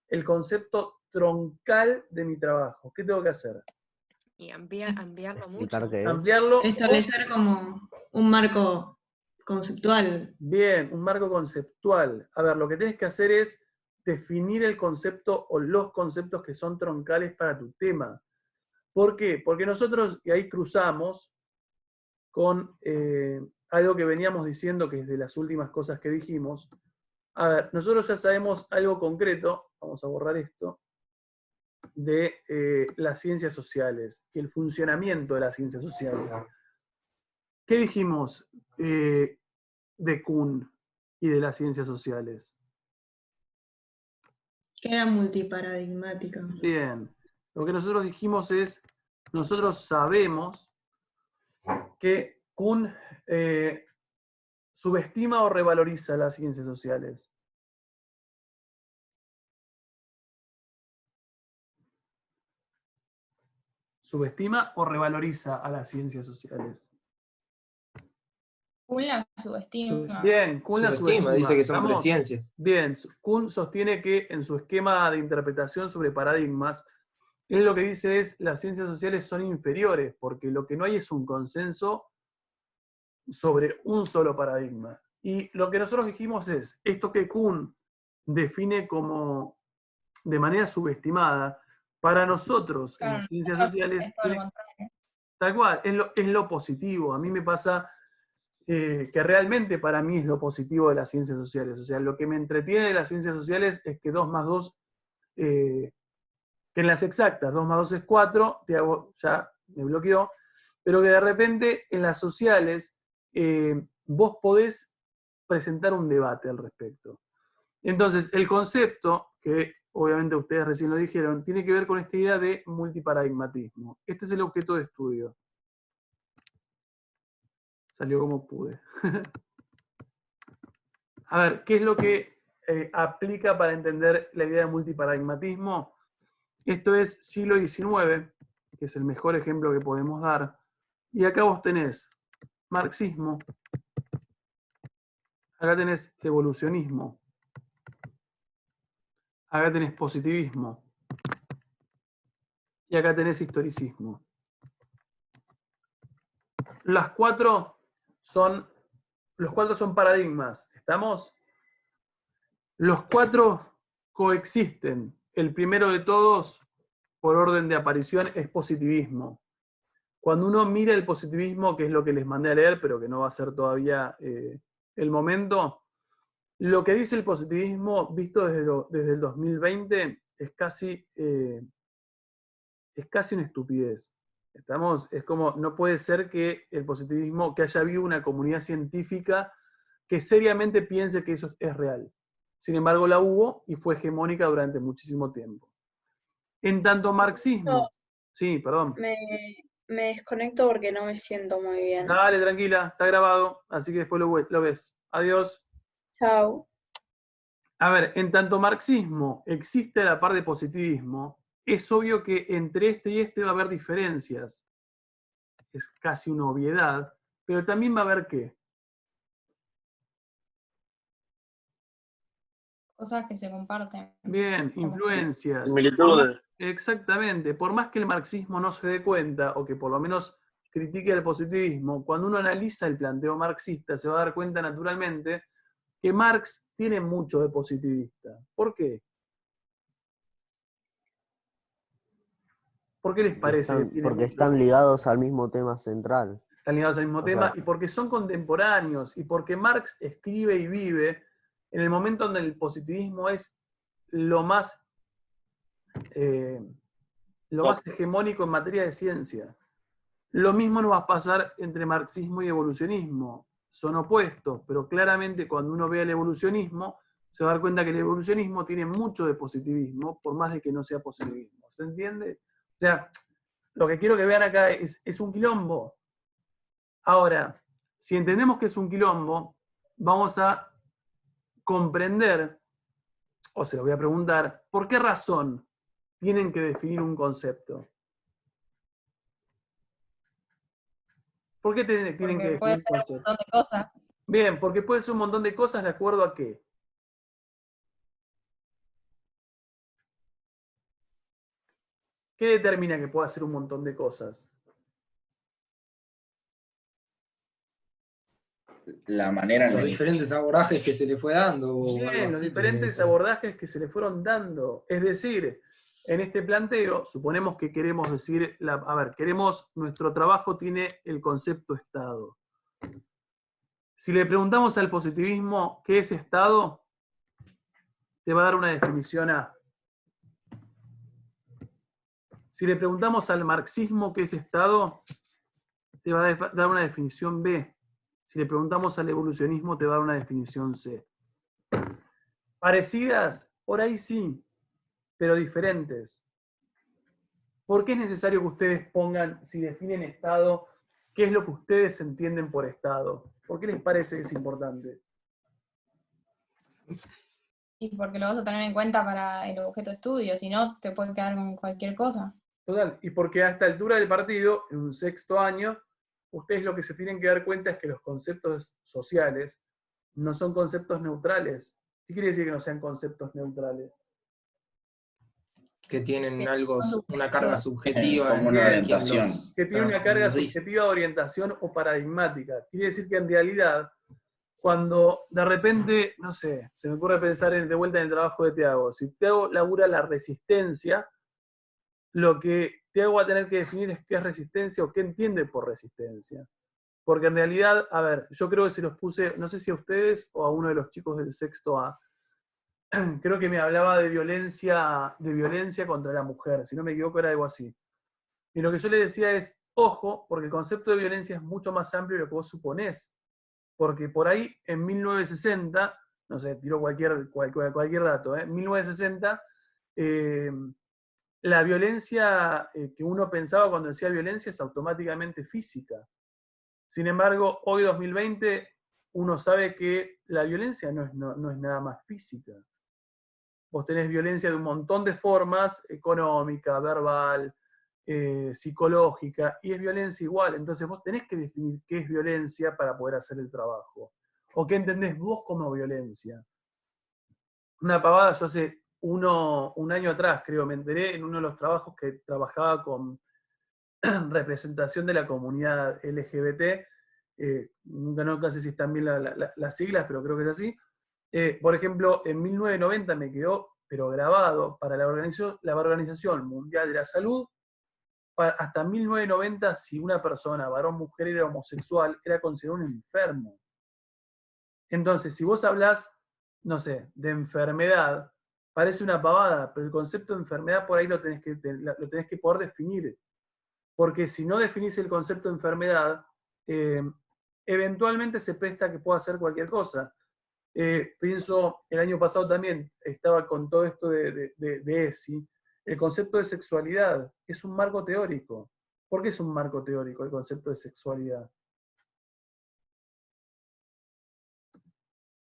el concepto troncal de mi trabajo. ¿Qué tengo que hacer? Y ampliarlo Explicar mucho. qué es. Ampliarlo. Establecer como un marco conceptual. Bien, un marco conceptual. A ver, lo que tienes que hacer es definir el concepto o los conceptos que son troncales para tu tema. ¿Por qué? Porque nosotros, y ahí cruzamos con algo que veníamos diciendo, que es de las últimas cosas que dijimos. A ver, nosotros ya sabemos algo concreto, vamos a borrar esto, de las ciencias sociales y el funcionamiento de las ciencias sociales. ¿Qué dijimos de Kuhn y de las ciencias sociales? Que era multiparadigmática. Bien, lo que nosotros dijimos es, nosotros sabemos que Kuhn subestima o revaloriza las ciencias sociales. Subestima o revaloriza a las ciencias sociales. Kuhn la subestima. Bien, Kuhn la subestima. Dice que son ¿Estamos? presciencias. Bien, Kuhn sostiene que en su esquema de interpretación sobre paradigmas, él lo que dice es las ciencias sociales son inferiores, porque lo que no hay es un consenso sobre un solo paradigma. Y lo que nosotros dijimos es, esto que Kuhn define como de manera subestimada, para nosotros en las ciencias sociales, tal cual, es lo positivo. A mí me pasa que realmente para mí es lo positivo de las ciencias sociales. O sea, lo que me entretiene de las ciencias sociales es que 2 más 2, que en las exactas 2 más 2 es 4, ya me bloqueó, pero que de repente en las sociales vos podés presentar un debate al respecto. Entonces, el concepto, que obviamente ustedes recién lo dijeron, tiene que ver con esta idea de multiparadigmatismo. Este es el objeto de estudio. Salió como pude. A ver, ¿qué es lo que aplica para entender la idea de multiparadigmatismo? Esto es siglo XIX, que es el mejor ejemplo que podemos dar. Y acá vos tenés marxismo, acá tenés evolucionismo, acá tenés positivismo y acá tenés historicismo. Los cuatro son paradigmas, ¿estamos? Los 4 coexisten. El primero de todos, por orden de aparición, es positivismo. Cuando uno mira el positivismo, que es lo que les mandé a leer, pero que no va a ser todavía el momento, lo que dice el positivismo, visto desde el 2020, es casi una estupidez. Es como, no puede ser que el positivismo, que haya habido una comunidad científica que seriamente piense que eso es real. Sin embargo, la hubo y fue hegemónica durante muchísimo tiempo. En tanto marxismo... No. Sí, perdón. Me desconecto porque no me siento muy bien. Dale, tranquila, está grabado, así que después lo ves. Adiós. Chao. A ver, en tanto marxismo existe la par de positivismo, es obvio que entre este y este va a haber diferencias. Es casi una obviedad, pero también va a haber ¿qué? Cosas que se comparten. Bien, influencias. Similitudes. Exactamente. Por más que el marxismo no se dé cuenta, o que por lo menos critique el positivismo, cuando uno analiza el planteo marxista, se va a dar cuenta naturalmente que Marx tiene mucho de positivista. ¿Por qué? ¿Por qué les parece que tiene Porque mucho? están ligados al mismo tema central. Están ligados al mismo O tema, sea, y porque son contemporáneos, y porque Marx escribe y vive en el momento donde el positivismo es lo más hegemónico en materia de ciencia. Lo mismo no va a pasar entre marxismo y evolucionismo. Son opuestos, pero claramente cuando uno ve el evolucionismo, se va a dar cuenta que el evolucionismo tiene mucho de positivismo, por más de que no sea positivismo. ¿Se entiende? O sea, lo que quiero que vean acá es un quilombo. Ahora, si entendemos que es un quilombo, vamos a comprender, o se lo voy a preguntar, ¿por qué razón tienen que definir un concepto? ¿Por qué tienen que Porque definir puede un ser un concepto? montón de cosas. Bien, porque puede ser un montón de cosas de acuerdo a qué. ¿Qué determina que pueda ser un montón de cosas? La manera en la Los que... diferentes abordajes que se le fue dando. O algo Bien, los así tiene que diferentes ser. abordajes que se le fueron dando. Es decir, en este planteo, suponemos que queremos decir, nuestro trabajo tiene el concepto Estado. Si le preguntamos al positivismo qué es Estado, te va a dar una definición A. Si le preguntamos al marxismo qué es Estado, te va a dar una definición B. Si le preguntamos al evolucionismo, te va a dar una definición C. Parecidas, por ahí sí, pero diferentes. ¿Por qué es necesario que ustedes pongan, si definen Estado, qué es lo que ustedes entienden por Estado? ¿Por qué les parece que es importante? Y porque lo vas a tener en cuenta para el objeto de estudio, si no, te puede quedar con cualquier cosa. Total, y porque a esta altura del partido, en un sexto año, ustedes lo que se tienen que dar cuenta es que los conceptos sociales no son conceptos neutrales. ¿Qué quiere decir que no sean conceptos neutrales? Que tienen algo, una carga como subjetiva una en orientación. quien los Que tiene una carga los dice. subjetiva de orientación o paradigmática. Quiere decir que en realidad, cuando de repente, no sé, se me ocurre pensar de vuelta en el trabajo de Tiago, si Tiago labura la resistencia, lo que Tiago va a tener que definir es qué es resistencia o qué entiende por resistencia. Porque en realidad, a ver, yo creo que se los puse, no sé si a ustedes o a uno de los chicos del sexto A, creo que me hablaba de violencia contra la mujer, si no me equivoco era algo así. Y lo que yo le decía es, ojo, porque el concepto de violencia es mucho más amplio de lo que vos suponés. Porque por ahí, en 1960, no sé, tiro cualquier dato, en 1960, la violencia que uno pensaba cuando decía violencia es automáticamente física. Sin embargo, hoy 2020, uno sabe que la violencia no es nada más física. Vos tenés violencia de un montón de formas, económica, verbal, psicológica, y es violencia igual. Entonces vos tenés que definir qué es violencia para poder hacer el trabajo. O qué entendés vos como violencia. Una pavada, yo hace un año atrás, creo, me enteré en uno de los trabajos que trabajaba con representación de la comunidad LGBT, nunca sé si están bien las siglas, pero creo que es así. Por ejemplo, en 1990 me quedó, pero grabado, para la Organización Mundial de la Salud, hasta 1990, si una persona, varón, mujer, era homosexual, era considerado un enfermo. Entonces, si vos hablás, no sé, de enfermedad, parece una pavada, pero el concepto de enfermedad por ahí lo tenés que poder definir. Porque si no definís el concepto de enfermedad, eventualmente se presta a que pueda hacer cualquier cosa. Pienso, el año pasado también estaba con todo esto de ESI, el concepto de sexualidad es un marco teórico. ¿Por qué es un marco teórico el concepto de sexualidad?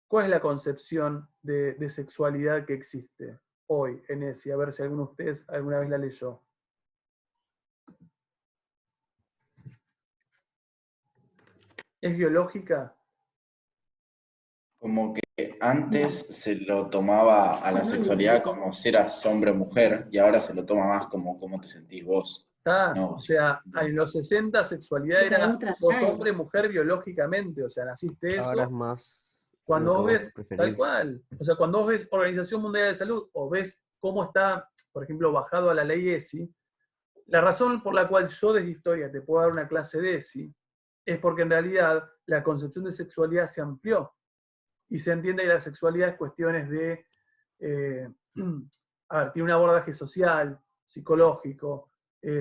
¿Cuál es la concepción de sexualidad que existe? hoy en ESI? A ver si alguno de ustedes alguna vez la leyó. ¿Es biológica? Como que antes se lo tomaba a la sexualidad como si eras hombre o mujer, y ahora se lo toma más como cómo te sentís vos. No, O sea, en los 60 sexualidad Lo que era, vos sos tratás. hombre, mujer biológicamente, o sea, naciste Ahora es eso. más Cuando lo vos que vos ves, tal preferís. cual, o sea, cuando vos ves Organización Mundial de Salud o ves cómo está, por ejemplo, bajado a la ley ESI, la razón por la cual yo desde historia te puedo dar una clase de ESI es porque en realidad la concepción de sexualidad se amplió y se entiende que la sexualidad es cuestiones de, a ver, tiene un abordaje social, psicológico,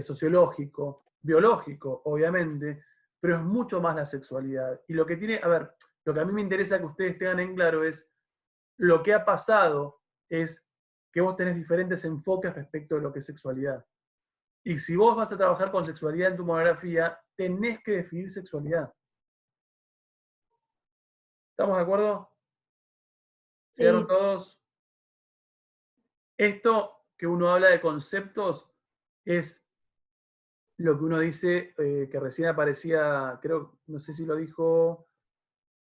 sociológico, biológico, obviamente, pero es mucho más la sexualidad. Y lo que tiene, a ver, lo que a mí me interesa que ustedes tengan en claro es, lo que ha pasado es que vos tenés diferentes enfoques respecto de lo que es sexualidad. Y si vos vas a trabajar con sexualidad en tu monografía, tenés que definir sexualidad. ¿Estamos de acuerdo? ¿Quedaron Sí. todos? Esto que uno habla de conceptos es lo que uno dice, que recién aparecía, creo, no sé si lo dijo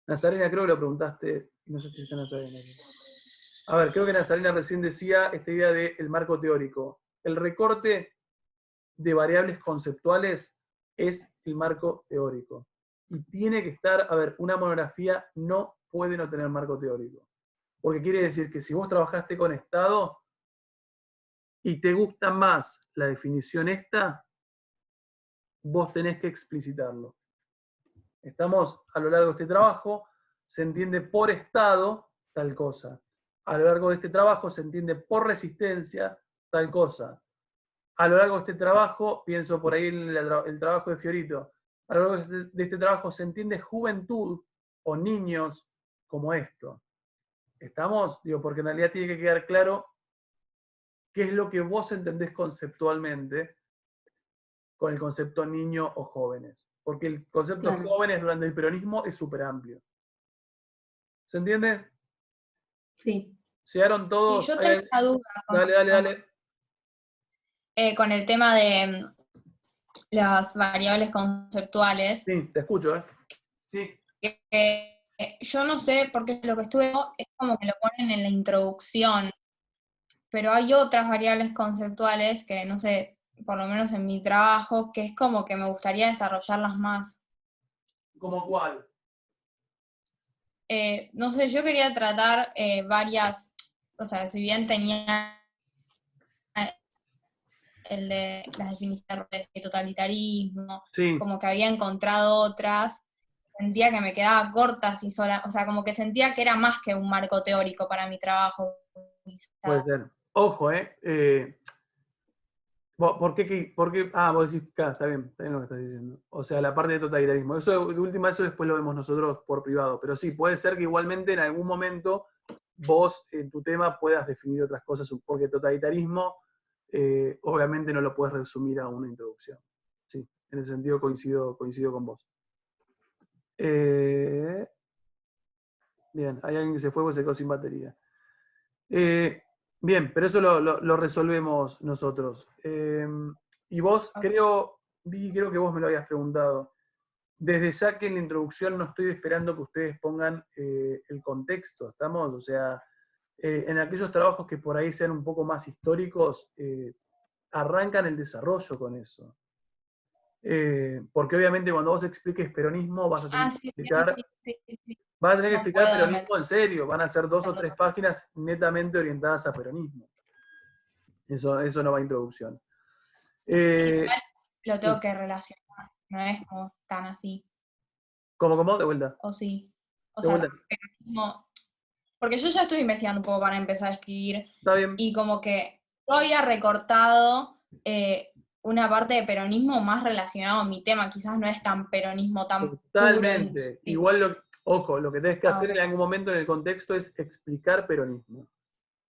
Nazarena, creo que lo preguntaste, no sé si está Nazarena. A ver, creo que Nazarena recién decía esta idea del marco teórico. El recorte de variables conceptuales es el marco teórico. Y tiene que estar, a ver, una monografía no puede no tener marco teórico. Porque quiere decir que si vos trabajaste con Estado y te gusta más la definición esta, vos tenés que explicitarlo. Estamos a lo largo de este trabajo, se entiende por Estado tal cosa. A lo largo de este trabajo se entiende por resistencia tal cosa. A lo largo de este trabajo, pienso por ahí en el trabajo de Fiorito, a lo largo de este trabajo se entiende juventud o niños como esto. ¿Estamos? Digo, porque en realidad tiene que quedar claro qué es lo que vos entendés conceptualmente con el concepto niño o jóvenes. Porque el concepto Claro. jóvenes durante el peronismo es súper amplio. ¿Se entiende? Sí. ¿Llegaron Y todos? yo tengo una duda Dale, dale, dale. con el tema de las variables conceptuales. Sí, te escucho, ¿eh? Sí. Yo no sé, porque lo que estuve viendo es como que lo ponen en la introducción, pero hay otras variables conceptuales que, no sé, por lo menos en mi trabajo, que es como que me gustaría desarrollarlas más. ¿Cómo cuál? No sé, yo quería tratar varias, o sea, si bien tenía el de las definiciones de totalitarismo, Sí. como que había encontrado otras, sentía que me quedaba corta así sola, o sea, como que sentía que era más que un marco teórico para mi trabajo. Quizás. Puede ser. Ojo, ¿por qué? Vos decís, claro, está bien lo que estás diciendo. O sea, la parte de totalitarismo. Eso, de última, eso después lo vemos nosotros por privado. Pero sí, puede ser que igualmente en algún momento vos en tu tema puedas definir otras cosas, porque totalitarismo obviamente no lo puedes resumir a una introducción. Sí, en ese sentido coincido con vos. Bien, hay alguien que se fue porque se quedó sin batería. Bien, pero eso lo resolvemos nosotros. Y vos, creo que vos me lo habías preguntado. Desde ya que en la introducción no estoy esperando que ustedes pongan el contexto, ¿estamos? O sea, en aquellos trabajos que por ahí sean un poco más históricos, arrancan el desarrollo con eso. Porque obviamente cuando vos expliques peronismo vas a tener que explicar... Vas a tener que explicar peronismo en serio, van a ser 2 o 3 páginas netamente orientadas a peronismo. Eso no va a introducción. Igual lo tengo que relacionar, no es como tan así. ¿Cómo? De vuelta. ¿O sí? O De sea, vuelta. peronismo, porque yo ya estoy investigando un poco para empezar a escribir. Está bien. Y como que yo había recortado una parte de peronismo más relacionado a mi tema, quizás no es tan peronismo tan Totalmente. puro. Igual, ojo, lo que tenés que hacer en algún momento en el contexto es explicar peronismo.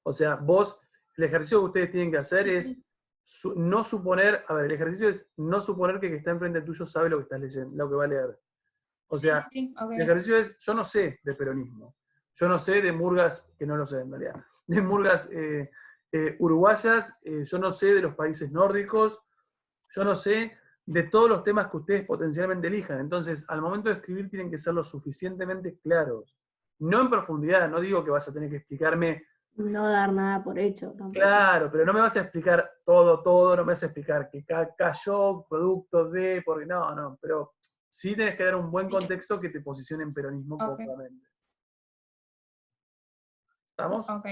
O sea, vos, el ejercicio que ustedes tienen que hacer es no suponer, a ver, el ejercicio es no suponer que el que está enfrente tuyo sabe lo que estás leyendo, lo que va a leer. O sea, el ejercicio es, yo no sé de peronismo. Yo no sé de murgas, que no lo sé en realidad, de murgas uruguayas, yo no sé de los países nórdicos, yo no sé de todos los temas que ustedes potencialmente elijan. Entonces, al momento de escribir tienen que ser lo suficientemente claros. No en profundidad, no digo que vas a tener que explicarme. No dar nada por hecho tampoco. Claro, pero no me vas a explicar todo, no me vas a explicar que cayó producto de, porque no, pero sí tenés que dar un buen contexto que te posicione en peronismo cómodamente. ¿Estamos? Ok.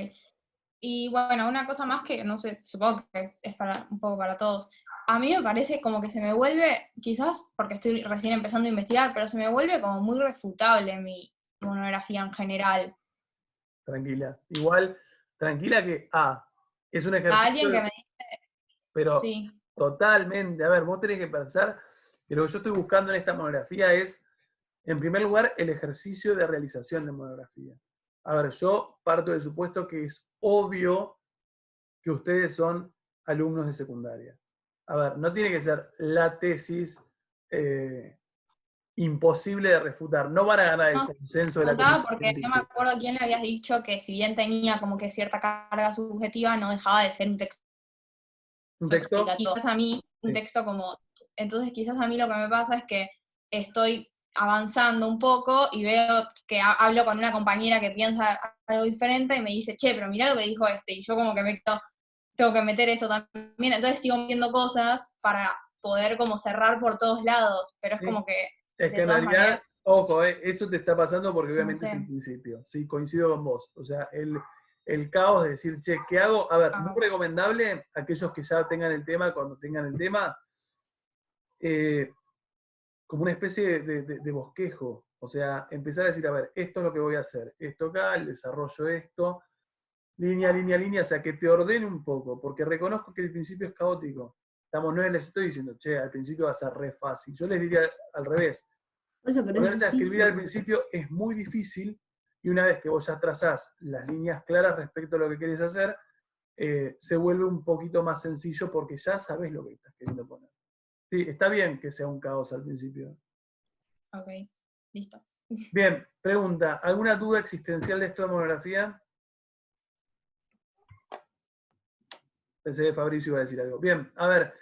Y bueno, una cosa más que, no sé, supongo que es un poco para todos. A mí me parece como que se me vuelve, quizás porque estoy recién empezando a investigar, pero se me vuelve como muy refutable mi monografía en general. Tranquila. Igual, tranquila que, es un A ejercicio. alguien que me dice, Pero sí, totalmente. A ver, vos tenés que pensar que lo que yo estoy buscando en esta monografía es, en primer lugar, el ejercicio de realización de monografía. A ver, yo parto del supuesto que es obvio que ustedes son alumnos de secundaria. A ver, no tiene que ser la tesis imposible de refutar. No van a ganar el consenso de la tesis porque científica. no me acuerdo quién le habías dicho que si bien tenía como que cierta carga subjetiva, no dejaba de ser un texto ¿Un texto? explicativo. Quizás a mí, un Sí. texto como... Entonces quizás a mí lo que me pasa es que estoy avanzando un poco y veo que hablo con una compañera que piensa algo diferente y me dice, che, pero mirá lo que dijo este, y yo como que me quedo, tengo que meter esto también, entonces sigo viendo cosas para poder como cerrar por todos lados, pero Sí. es como que Es que de en todas realidad, maneras, ojo, eso te está pasando porque obviamente sé. es el principio. Sí, coincido con vos. O sea, el caos de decir, che, ¿qué hago? A ver, muy recomendable, aquellos que ya tengan el tema, cuando tengan el tema, como una especie de bosquejo. O sea, empezar a decir, a ver, esto es lo que voy a hacer, esto acá, el desarrollo esto, línea, o sea, que te ordene un poco, porque reconozco que el principio es caótico. No les estoy diciendo, che, al principio va a ser re fácil. Yo les diría al revés. Por eso, pero es Ponerse a escribir difícil. al principio es muy difícil, y una vez que vos ya trazás las líneas claras respecto a lo que querés hacer, se vuelve un poquito más sencillo porque ya sabés lo que estás queriendo poner. Sí, está bien que sea un caos al principio. ok, listo. Bien, pregunta, ¿alguna duda existencial de esto de monografía? Pensé que Fabricio iba a decir algo. Bien, a ver,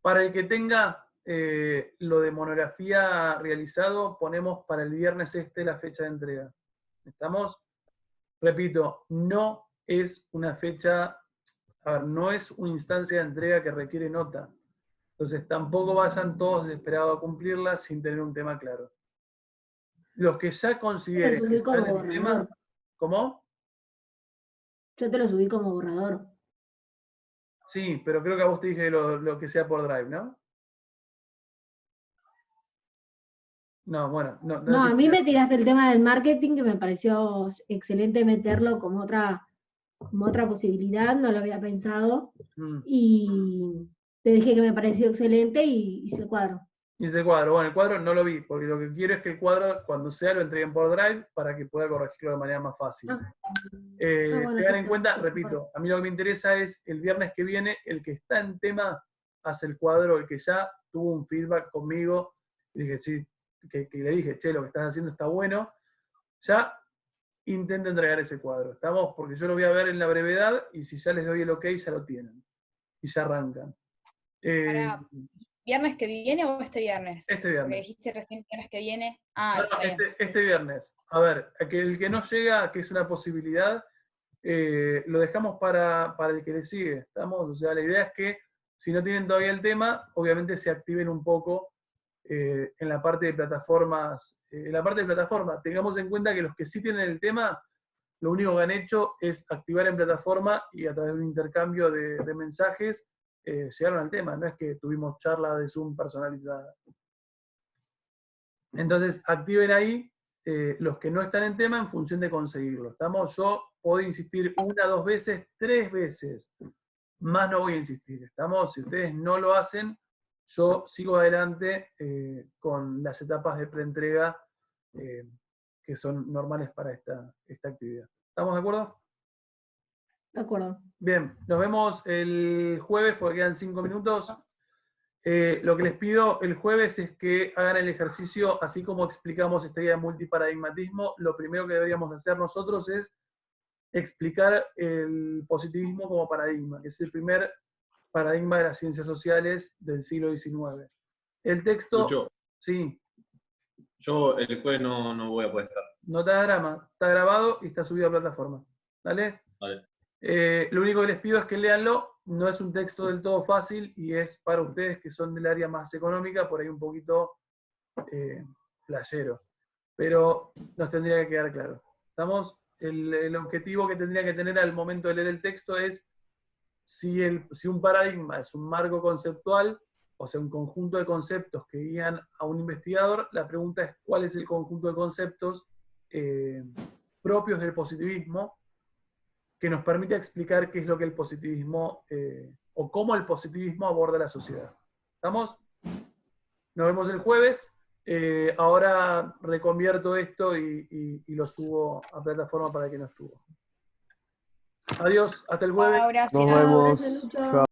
para el que tenga lo de monografía realizado, ponemos para el viernes la fecha de entrega. ¿Estamos? Repito, no es una fecha, a ver, no es una instancia de entrega que requiere nota. Entonces tampoco vayan todos desesperados a cumplirla sin tener un tema claro. Los que ya consideren Yo te lo que subí como están en el tema, borrador. ¿cómo? Yo te lo subí como borrador. Sí, pero creo que a vos te dije lo que sea por Drive, ¿no? No, bueno. No, a mí me tiraste el tema del marketing, que me pareció excelente meterlo como otra posibilidad, no lo había pensado. Y te dije que me pareció excelente y hice el cuadro. Hice el cuadro. Bueno, el cuadro no lo vi, porque lo que quiero es que el cuadro, cuando sea, lo entreguen por Drive para que pueda corregirlo de manera más fácil. Bueno, Tengan en cuenta, repito, a mí lo que me interesa es el viernes que viene, el que está en tema hace el cuadro, el que ya tuvo un feedback conmigo, y dije, sí, que le dije, che, lo que estás haciendo está bueno, ya intenta entregar ese cuadro, ¿estamos? Porque yo lo voy a ver en la brevedad, y si ya les doy el ok, ya lo tienen, y ya arrancan. ¿Viernes que viene o este viernes? Este viernes. Porque dijiste recién viernes que viene. No, Está bien. este viernes. A ver, el que no llega, que es una posibilidad, lo dejamos para el que le sigue. ¿Estamos? O sea, la idea es que si no tienen todavía el tema, obviamente se activen un poco en la parte de plataformas. En la parte de plataforma, tengamos en cuenta que los que sí tienen el tema, lo único que han hecho es activar en plataforma y a través de un intercambio de mensajes llegaron al tema. No es que tuvimos charla de Zoom personalizada. Entonces, activen ahí los que no están en tema en función de conseguirlo. ¿Estamos? Yo puedo insistir 1, 2 veces, 3 veces. Más no voy a insistir. ¿Estamos? Si ustedes no lo hacen, yo sigo adelante con las etapas de preentrega que son normales para esta actividad. ¿Estamos de acuerdo? De acuerdo. Bien, nos vemos el jueves porque quedan 5 minutos. Lo que les pido el jueves es que hagan el ejercicio, así como explicamos esta idea de multiparadigmatismo. Lo primero que deberíamos hacer nosotros es explicar el positivismo como paradigma, que es el primer paradigma de las ciencias sociales del siglo XIX. El texto... Lucho, sí. yo el jueves no voy a poder estar. No te da drama, está grabado y está subido a plataforma. ¿Dale? Vale. Lo único que les pido es que leanlo. No es un texto del todo fácil y es para ustedes que son del área más económica, por ahí un poquito playero. Pero nos tendría que quedar claro. ¿Estamos? El objetivo que tendría que tener al momento de leer el texto es si un paradigma es un marco conceptual, o sea, un conjunto de conceptos que guían a un investigador, la pregunta es cuál es el conjunto de conceptos propios del positivismo que nos permite explicar qué es lo que el positivismo, o cómo el positivismo aborda la sociedad. ¿Estamos? Nos vemos el jueves. Ahora reconvierto esto y lo subo a plataforma para que no estuvo. Adiós, hasta el jueves. Chao, gracias. Nos vemos. Chao.